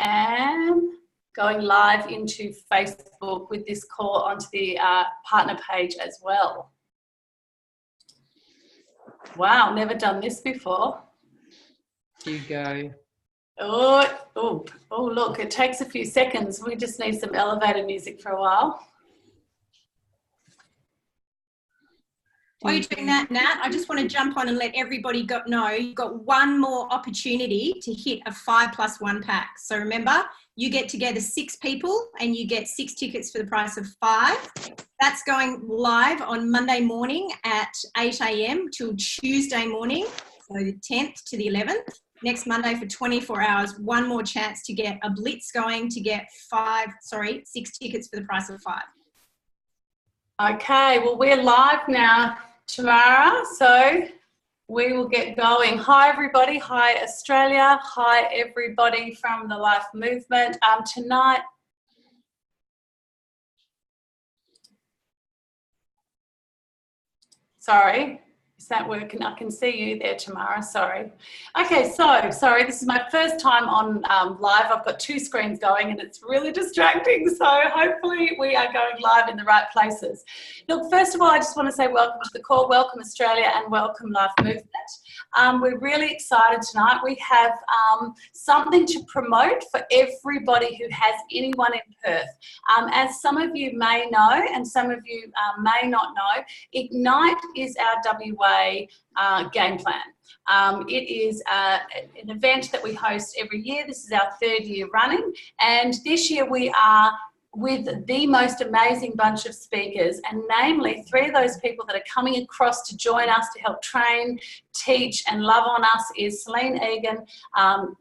am going live into Facebook with this call onto the partner page as well. Wow, never done this before. You go. Oh, look, it takes a few seconds. We just need some elevator music for a while. While you're doing that, Nat, I just want to jump on and let everybody know you've got one more opportunity to hit a 5+1 pack. So remember, you get together 6 people and you get 6 tickets for the price of 5. That's going live on Monday morning at 8 a.m. till Tuesday morning, so the 10th to the 11th. Next Monday for 24 hours, one more chance to get a blitz going to get 6 tickets for the price of 5. Okay, well, we're live now, Tamara, so we will get going. Hi, everybody. Hi, Australia. Hi, everybody from the Life Movement. Tonight, sorry. Is that working? I can see you there, Tamara. Sorry. Okay, so sorry. This is my first time on live. I've got 2 screens going and it's really distracting. So hopefully we are going live in the right places. Look, first of all, I just want to say welcome to the call. Welcome, Australia, and welcome, Life Movement. We're really excited tonight. We have something to promote for everybody who has anyone in Perth. As some of you may know and some of you may not know, Ignite is our WA game plan. It is an event that we host every year. This is our 3rd year running, and this year we are with the most amazing bunch of speakers, and namely 3 of those people that are coming across to join us to help train, teach and love on us is Celine Egan,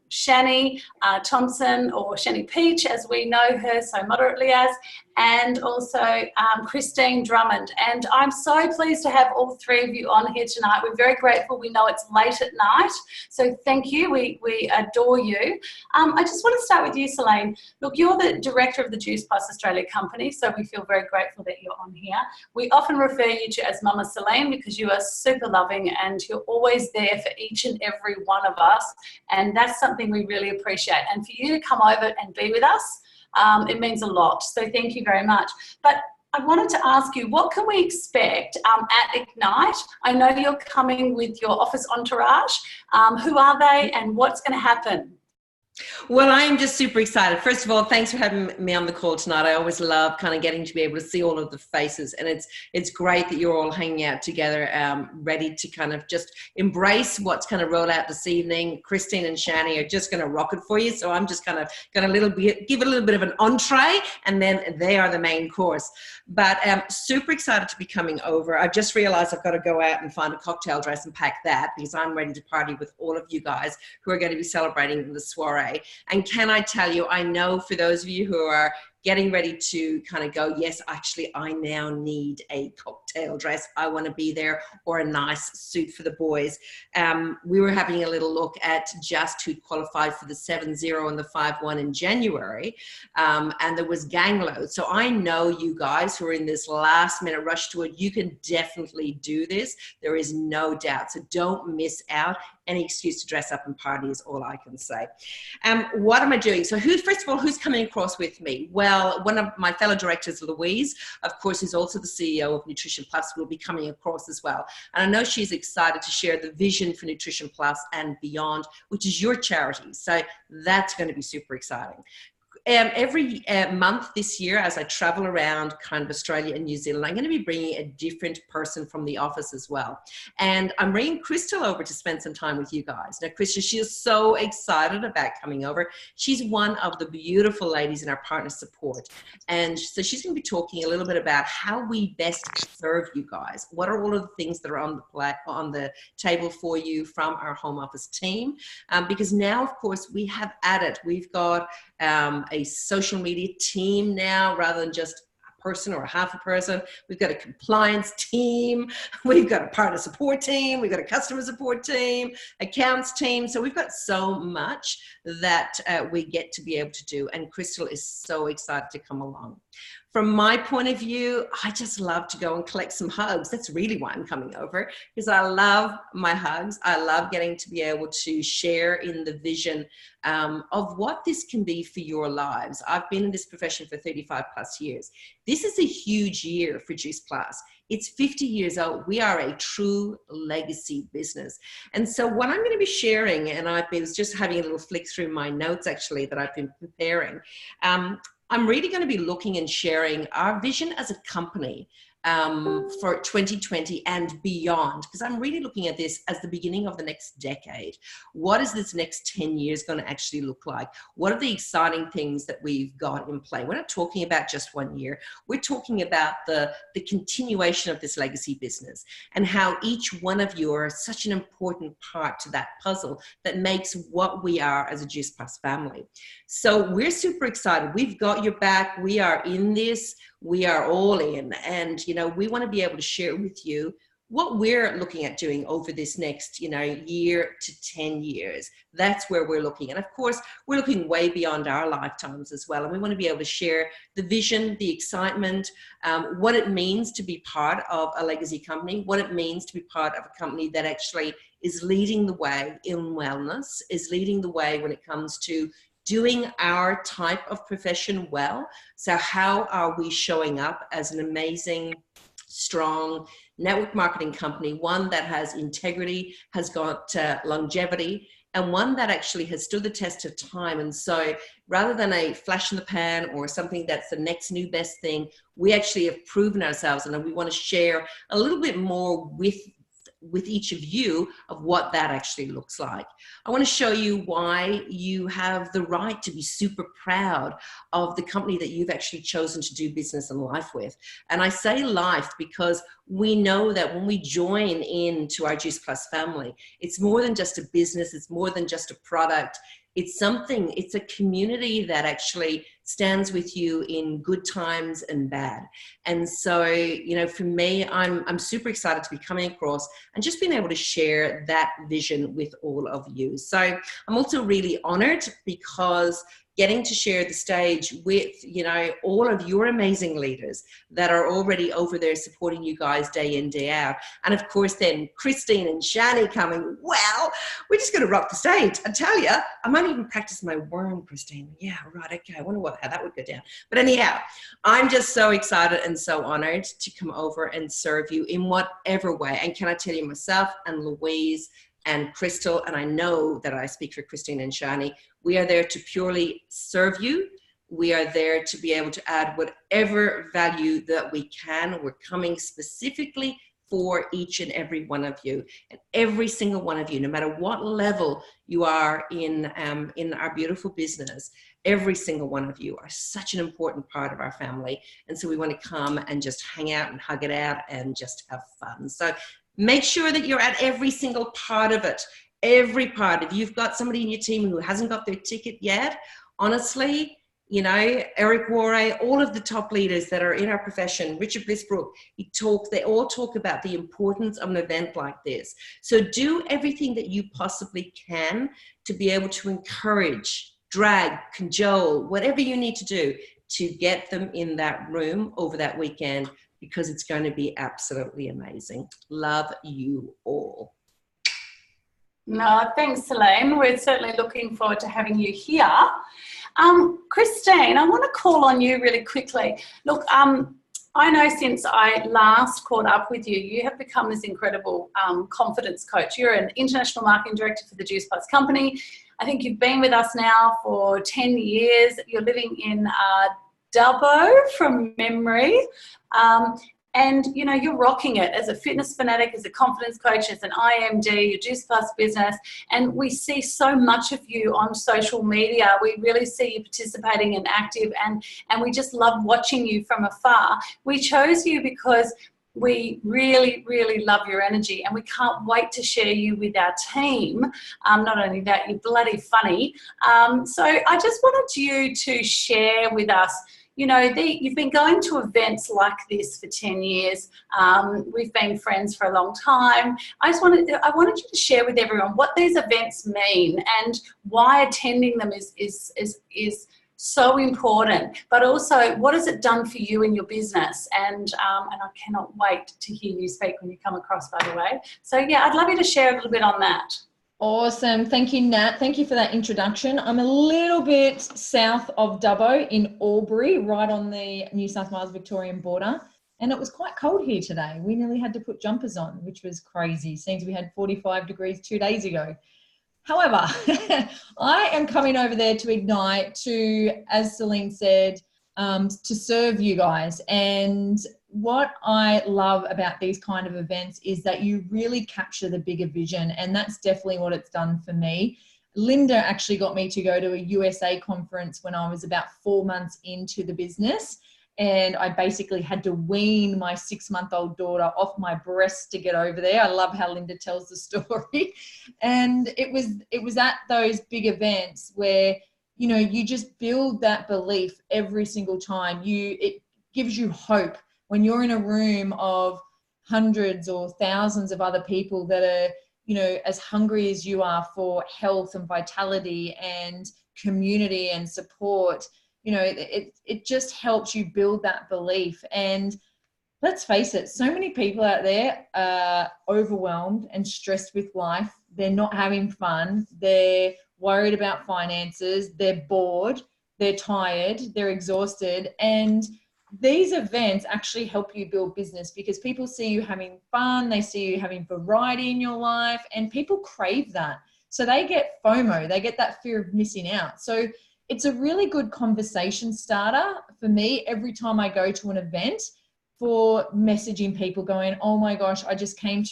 Chani Thompson, or Chani Peach as we know her so moderately as, and also Christine Drummond. And I'm so pleased to have all 3 of you on here tonight. We're very grateful. We know it's late at night, so thank you. We adore you. I just want to start with you, Celine. Look, you're the director of the Juice Plus Australia company, so we feel very grateful that you're on here. We often refer you to as Mama Celine because you are super loving and you're always there for each and every one of us, and that's something we really appreciate. And for you to come over and be with us, it means a lot, so thank you very much. But I wanted to ask you, what can we expect at Ignite? I know you're coming with your office entourage. Who are they and what's going to happen? Well, I am just super excited. First of all, thanks for having me on the call tonight. I always love kind of getting to be able to see all of the faces, and it's great that you're all hanging out together, ready to kind of just embrace what's kind of rolled out this evening. Christine and Chani are just going to rock it for you, so I'm just kind of going to give it a little bit of an entree, and then they are the main course. But super excited to be coming over. I've just realized I've got to go out and find a cocktail dress and pack that, because I'm ready to party with all of you guys who are going to be celebrating the soiree. And can I tell you, I know for those of you who are getting ready to kind of go, yes, actually, I now need a cocktail dress. I want to be there, or a nice suit for the boys. We were having a little look at just who qualified for the 7-0 and the 5-1 in January, and there was gang load. So I know you guys who are in this last minute rush to it, you can definitely do this. There is no doubt. So don't miss out. Any excuse to dress up and party is all I can say. What am I doing? So first of all, who's coming across with me? Well, one of my fellow directors, Louise, of course, is also the CEO of Nutrition Plus, will be coming across as well. And I know she's excited to share the vision for Nutrition Plus and beyond, which is your charity. So that's going to be super exciting. Every month this year, as I travel around kind of Australia and New Zealand, I'm going to be bringing a different person from the office as well. And I'm bringing Crystal over to spend some time with you guys. Now, Crystal, she is so excited about coming over. She's one of the beautiful ladies in our partner support. And so she's going to be talking a little bit about how we best serve you guys. What are all of the things that are on the table for you from our home office team? Because now, of course, we've got a social media team now, rather than just a person or half a person. We've got a compliance team, we've got a partner support team, we've got a customer support team, accounts team. So we've got so much that we get to be able to do, and Crystal is so excited to come along. from my point of view, I just love to go and collect some hugs. That's really why I'm coming over, because I love my hugs. I love getting to be able to share in the vision of what this can be for your lives. I've been in this profession for 35 plus years. This is a huge year for Juice Plus. It's 50 years old. We are a true legacy business. And so what I'm going to be sharing, and I was just having a little flick through my notes actually that I've been preparing, I'm really going to be looking and sharing our vision as a company for 2020 and beyond, because I'm really looking at this as the beginning of the next decade. What is this next 10 years going to actually look like? What are the exciting things that we've got in play? We're not talking about just 1 year. We're talking about the continuation of this legacy business and how each one of you are such an important part to that puzzle that makes what we are as a Juice Plus family. So we're super excited. We've got your back. We are in this. We are all in, and we want to be able to share with you what we're looking at doing over this next year to 10 years. That's where we're looking, and of course we're looking way beyond our lifetimes as well, and we want to be able to share the vision, the excitement, what it means to be part of a legacy company, what it means to be part of a company that actually is leading the way in wellness, is leading the way when it comes to doing our type of profession well. So how are we showing up as an amazing, strong network marketing company, one that has integrity, has got longevity, and one that actually has stood the test of time. And so rather than a flash in the pan or something that's the next new best thing, we actually have proven ourselves, and we want to share a little bit more with each of you of what that actually looks like. I want to show you why you have the right to be super proud of the company that you've actually chosen to do business and life with. And I say life because we know that when we join into our Juice Plus family, it's more than just a business, it's more than just a product. It's a community that actually stands with you in good times and bad. And so, for me, I'm super excited to be coming across and just being able to share that vision with all of you. So I'm also really honored because getting to share the stage with, all of your amazing leaders that are already over there supporting you guys day in, day out. And of course, then Christine and Chani coming, well, we're just going to rock the stage. I tell you, I might even practice my worm, Christine. Yeah, right. Okay. I wonder how that would go down. But anyhow, I'm just so excited and so honored to come over and serve you in whatever way. And can I tell you, myself and Louise and Crystal, and I know that I speak for Christine and Chani, we are there to purely serve you. We are there to be able to add whatever value that we can. We're coming specifically for each and every one of you, and every single one of you, no matter what level you are in our beautiful business, every single one of you are such an important part of our family. And so we want to come and just hang out and hug it out and just have fun. So make sure that you're at every single part of it. Every part. If you've got somebody in your team who hasn't got their ticket yet, honestly, Eric Warre, all of the top leaders that are in our profession, Richard Blissbrook, they all talk about the importance of an event like this. So do everything that you possibly can to be able to encourage, drag, cajole, whatever you need to do to get them in that room over that weekend, because it's going to be absolutely amazing. Love you all. No, thanks, Selene. We're certainly looking forward to having you here. Christine, I want to call on you really quickly. Look, I know since I last caught up with you, you have become this incredible confidence coach. You're an international marketing director for the Juice Plus company. I think you've been with us now for 10 years. You're living in Dubbo from memory. And, you're rocking it as a fitness fanatic, as a confidence coach, as an IMD, your Juice Plus business. And we see so much of you on social media. We really see you participating and active, and we just love watching you from afar. We chose you because we really, really love your energy, and we can't wait to share you with our team. Not only that, you're bloody funny. So I just wanted you to share with us, you've been going to events like this for 10 years. We've been friends for a long time. I wanted you to share with everyone what these events mean and why attending them is so important. But also, what has it done for you in your business? And I cannot wait to hear you speak when you come across, by the way. So yeah, I'd love you to share a little bit on that. Awesome. Thank you, Nat. Thank you for that introduction. I'm a little bit south of Dubbo in Albury, right on the New South Wales Victorian border. And it was quite cold here today. We nearly had to put jumpers on, which was crazy. Seems we had 45 degrees 2 days ago. However, I am coming over there to Ignite to, as Celine said, to serve you guys. And what I love about these kind of events is that you really capture the bigger vision. And that's definitely what it's done for me. Linda actually got me to go to a USA conference when I was about 4 months into the business. And I basically had to wean my 6-month-old daughter off my breast to get over there. I love how Linda tells the story. And it was at those big events where, you know, you just build that belief every single time. It gives you hope when you're in a room of hundreds or thousands of other people that are, you know, as hungry as you are for health and vitality and community and support. You know, it just helps you build that belief. And let's face it, so many people out there are overwhelmed and stressed with life. They're not having fun. They're worried about finances. They're bored. They're tired. They're exhausted. And these events actually help you build business because people see you having fun. They see you having variety in your life, and people crave that. So they get FOMO. They get that fear of missing out. So it's a really good conversation starter for me every time I go to an event, for messaging people going, oh my gosh, I just came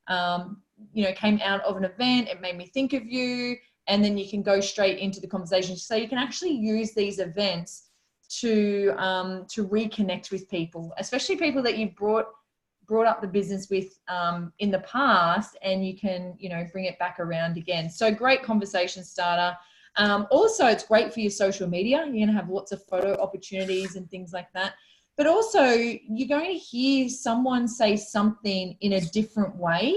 out of an event. It made me think of you. And then you can go straight into the conversation. So you can actually use these events to reconnect with people, especially people that you've brought up the business with in the past, and you can, you know, bring it back around again. So great conversation starter. Also, it's great for your social media. You're going to have lots of photo opportunities and things like that. But also, you're going to hear someone say something in a different way,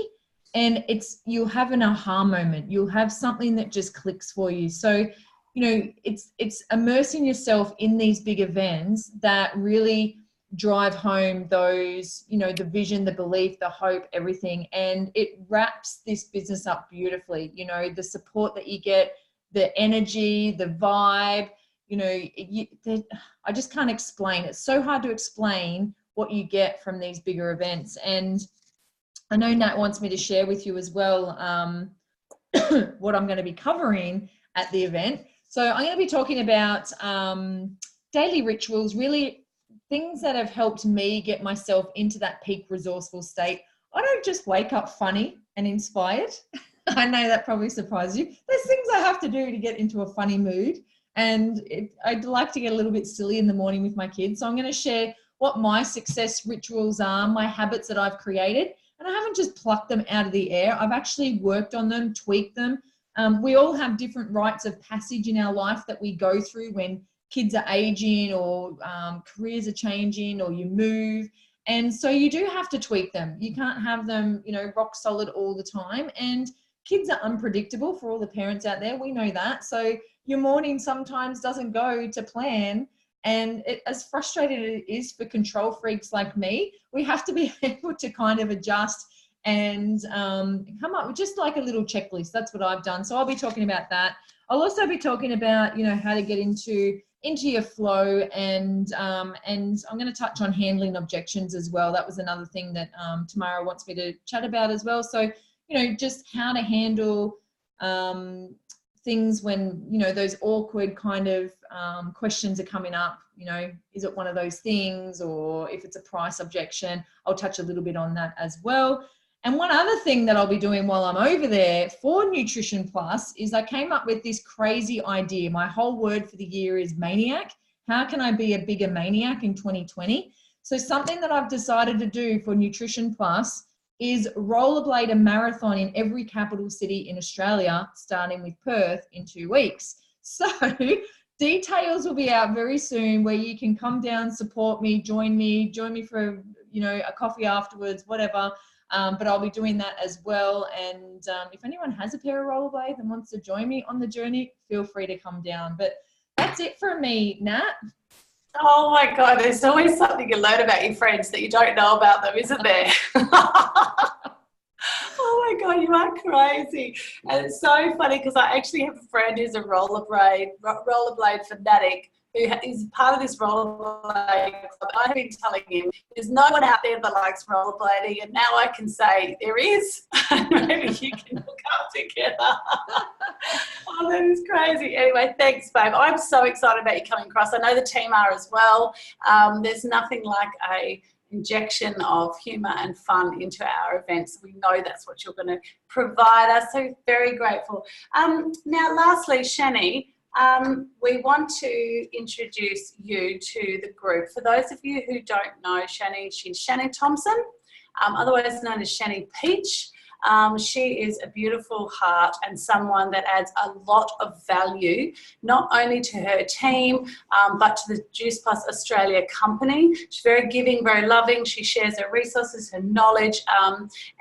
and you'll have an aha moment. You'll have something that just clicks for you. So, you know, it's immersing yourself in these big events that really drive home those, you know, the vision, the belief, the hope, everything. And it wraps this business up beautifully. You know, the support that you get, the energy, the vibe, you know, I just can't explain. It's so hard to explain what you get from these bigger events. And I know Nat wants me to share with you as well what I'm going to be covering at the event. So I'm going to be talking about daily rituals, really things that have helped me get myself into that peak resourceful state. I don't just wake up funny and inspired. I know that probably surprised you. There's things I have to do to get into a funny mood. And I'd like to get a little bit silly in the morning with my kids. So I'm going to share what my success rituals are, my habits that I've created. And I haven't just plucked them out of the air. I've actually worked on them, tweaked them. We all have different rites of passage in our life that we go through when kids are aging or careers are changing or you move. And so you do have to tweak them. You can't have them, you know, rock solid all the time. And kids are unpredictable for all the parents out there. We know that. So your morning sometimes doesn't go to plan. And as frustrating as it is for control freaks like me, we have to be able to kind of adjust and come up with just like a little checklist. That's what I've done. So I'll be talking about that. I'll also be talking about, you know, how to get into your flow, and I'm going to touch on handling objections as well. That was another thing that Tamara wants me to chat about as well. So, you know, just how to handle things when, you know, those awkward kind of questions are coming up. You know, is it one of those things, or if it's a price objection, I'll touch a little bit on that as well. And one other thing that I'll be doing while I'm over there for Nutrition Plus is I came up with this crazy idea. My whole word for the year is maniac. How can I be a bigger maniac in 2020? So something that I've decided to do for Nutrition Plus is rollerblade a marathon in every capital city in Australia, starting with Perth in 2 weeks. So details will be out very soon, where you can come down, support me, join me for, you know, a coffee afterwards, whatever. But I'll be doing that as well. And if anyone has a pair of rollerblades and wants to join me on the journey, feel free to come down. But that's it from me, Nat. Oh my God, there's always something you learn about your friends that you don't know about them, isn't there? Oh my God, you are crazy. And it's so funny because I actually have a friend who's a rollerblade fanatic who is part of this rollerblade club. I've been telling him there's no one out there that likes rollerblading, and now I can say there is. Maybe you can hook up together. Oh, that is crazy. Anyway, thanks, babe. I'm so excited about you coming across. I know the team are as well. There's nothing like a injection of humour and fun into our events. We know that's what you're going to provide us, so very grateful. Now, lastly, Chani, we want to introduce you to the group. For those of you who don't know Chani, she's Chani Thompson, otherwise known as Chani Peach. She is a beautiful heart and someone that adds a lot of value, not only to her team, but to the Juice Plus Australia company. She's very giving, very loving. She shares her resources, her knowledge,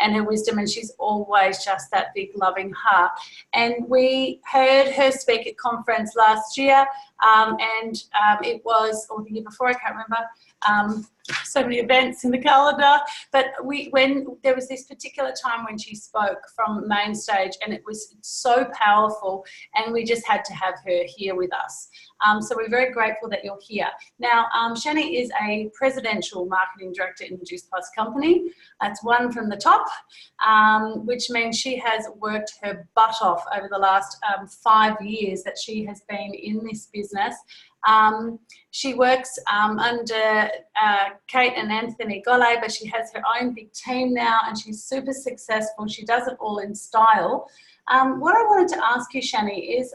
and her wisdom, and she's always just that big, loving heart. And we heard her speak at conference last year, and it was, or the year before, I can't remember, so many events in the calendar, but when there was this particular time when she spoke from main stage, and it was so powerful, and we just had to have her here with us. So we're very grateful that you're here. Now, Chani is a presidential marketing director in the Juice Plus company. That's one from the top, which means she has worked her butt off over the last 5 years that she has been in this business. She works under Kate and Anthony Golle, but she has her own big team now, and she's super successful. She does it all in style. What I wanted to ask you, Chani, is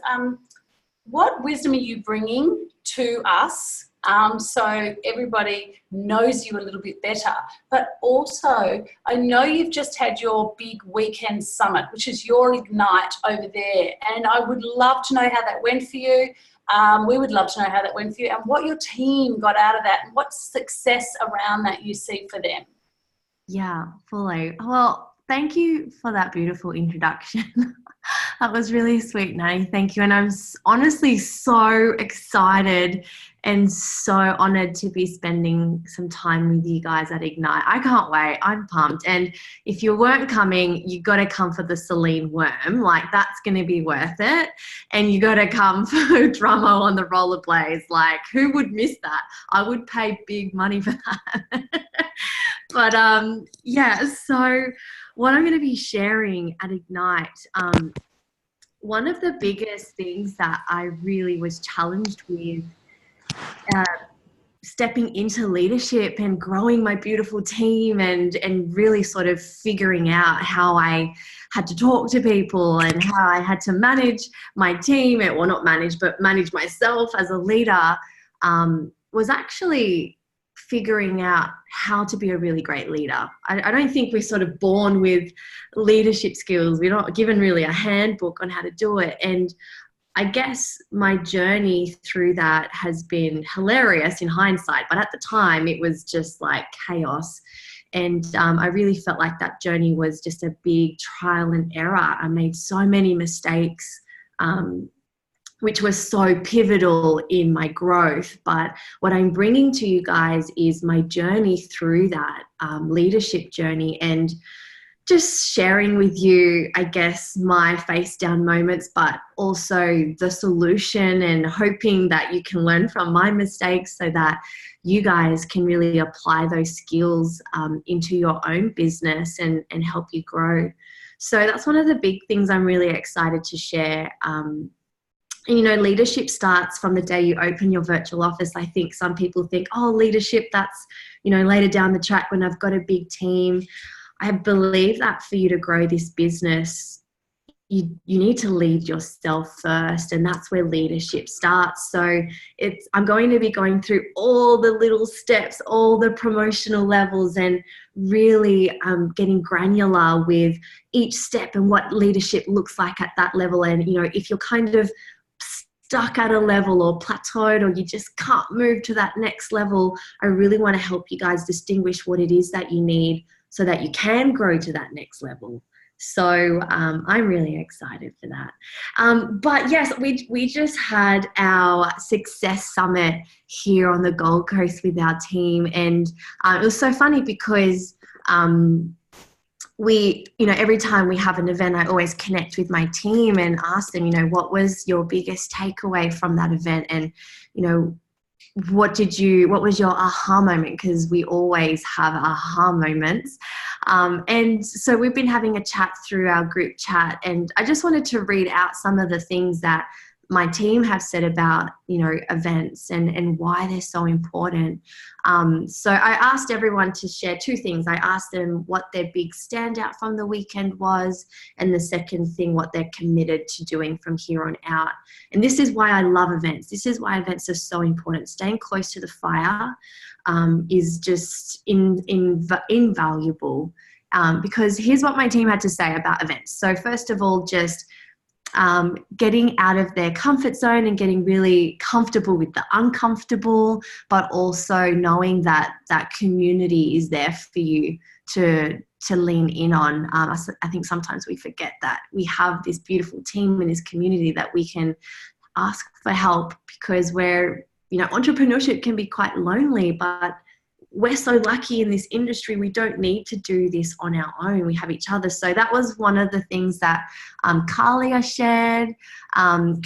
what wisdom are you bringing to us so everybody knows you a little bit better? But also, I know you've just had your big weekend summit, which is your Ignite over there, and I would love to know how that went for you. We would love to know how that went for you and what your team got out of that and what success around that you see for them. Yeah, fully. Well, thank you for that beautiful introduction. That was really sweet, Natty. Thank you. And I'm honestly so excited and so honoured to be spending some time with you guys at Ignite. I can't wait. I'm pumped. And if you weren't coming, you got to come for the Celine Worm. Like, that's going to be worth it. And you got to come for Drummo on the rollerblades. Like, who would miss that? I would pay big money for that. But yeah, so what I'm going to be sharing at Ignite, one of the biggest things that I really was challenged with stepping into leadership and growing my beautiful team and really sort of figuring out how I had to talk to people and how I had to manage my team, well, not manage, but manage myself as a leader, was actually figuring out how to be a really great leader. I don't think we're sort of born with leadership skills. We're not given really a handbook on how to do it. And I guess my journey through that has been hilarious in hindsight, but at the time it was just like chaos. And I really felt like that journey was just a big trial and error. I made so many mistakes, which was so pivotal in my growth. But what I'm bringing to you guys is my journey through that leadership journey, and just sharing with you, I guess, my face down moments, but also the solution, and hoping that you can learn from my mistakes so that you guys can really apply those skills into your own business and help you grow. So that's one of the big things I'm really excited to share. You know, leadership starts from the day you open your virtual office. I think some people think, oh, leadership, that's, you know, later down the track when I've got a big team. I believe that for you to grow this business, you need to lead yourself first, and that's where leadership starts. So I'm going to be going through all the little steps, all the promotional levels, and really getting granular with each step and what leadership looks like at that level. And, you know, if you're kind of stuck at a level or plateaued, or you just can't move to that next level, I really want to help you guys distinguish what it is that you need so that you can grow to that next level. So I'm really excited for that. But yes, we just had our Success Summit here on the Gold Coast with our team. And it was so funny because every time we have an event, I always connect with my team and ask them, what was your biggest takeaway from that event? And, what was your aha moment? Because we always have aha moments. And so we've been having a chat through our group chat, and I just wanted to read out some of the things that my team have said about, events and why they're so important. So I asked everyone to share two things. I asked them what their big standout from the weekend was, and the second thing, what they're committed to doing from here on out. And this is why I love events. This is why events are so important. Staying close to the fire is just invaluable. Because here's what my team had to say about events. So first of all, just getting out of their comfort zone and getting really comfortable with the uncomfortable, but also knowing that that community is there for you to lean in on. I think sometimes we forget that we have this beautiful team and this community that we can ask for help, because entrepreneurship can be quite lonely, but we're so lucky in this industry. We don't need to do this on our own. We have each other. So that was one of the things that Kalia shared.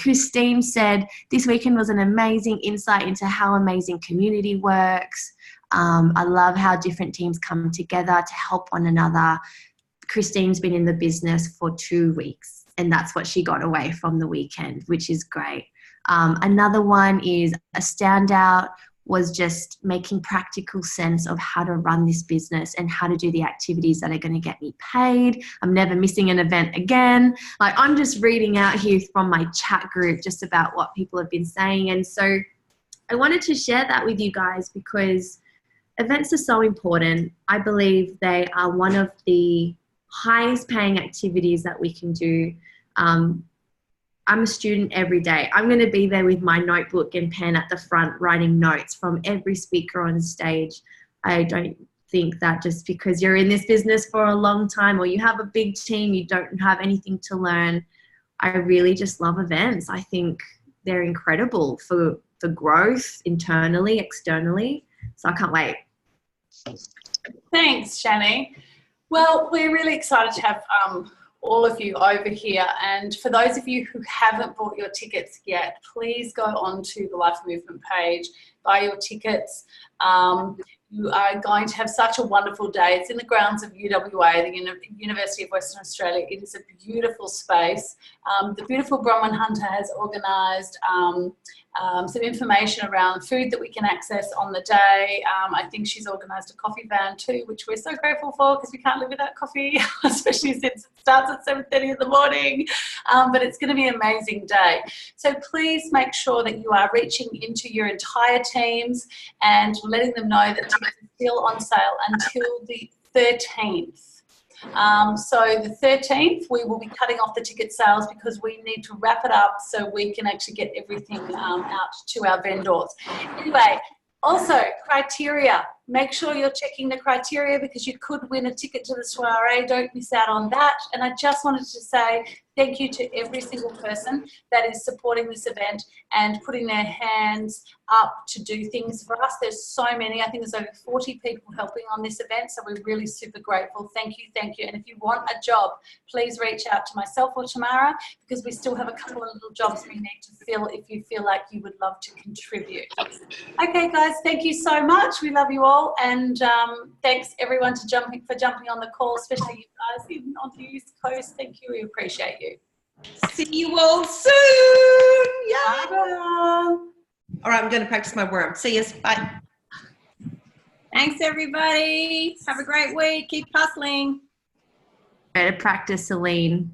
Christine said, this weekend was an amazing insight into how amazing community works. I love how different teams come together to help one another. Christine's been in the business for 2 weeks, and that's what she got away from the weekend, which is great. Another one is a standout was just making practical sense of how to run this business and how to do the activities that are going to get me paid. I'm never missing an event again. Like, I'm just reading out here from my chat group just about what people have been saying. And so I wanted to share that with you guys because events are so important. I believe they are one of the highest paying activities that we can do. I'm a student every day. I'm going to be there with my notebook and pen at the front writing notes from every speaker on stage. I don't think that just because you're in this business for a long time or you have a big team, you don't have anything to learn. I really just love events. I think they're incredible for growth internally, externally. So I can't wait. Thanks, Chani. Well, we're really excited to have all of you over here, and for those of you who haven't bought your tickets yet, please go on to the Life Movement page, buy your tickets. You are going to have such a wonderful day. It's in the grounds of UWA, the University of Western Australia. It is a beautiful space. The beautiful Bronwyn Hunter has organised some information around food that we can access on the day. I think she's organised a coffee van too, which we're so grateful for because we can't live without coffee, especially since it starts at 7:30 in the morning. But it's going to be an amazing day. So please make sure that you are reaching into your entire teams and letting them know that tickets are still on sale until the 13th. So the 13th, we will be cutting off the ticket sales because we need to wrap it up so we can actually get everything out to our vendors. Anyway, also criteria. Make sure you're checking the criteria because you could win a ticket to the soiree. Don't miss out on that. And I just wanted to say thank you to every single person that is supporting this event and putting their hands up to do things for us. There's so many. I think there's over 40 people helping on this event, so we're really super grateful. Thank you, thank you. And if you want a job, please reach out to myself or Tamara because we still have a couple of little jobs we need to fill if you feel like you would love to contribute. Okay, guys, thank you so much. We love you all. And thanks everyone for jumping on the call, especially you guys on the East Coast. Thank you. We appreciate you. See you all soon. Yay. Bye. All right, I'm going to practice my worm. See you. Bye. Thanks, everybody. Have a great week. Keep hustling. To practice, Celine.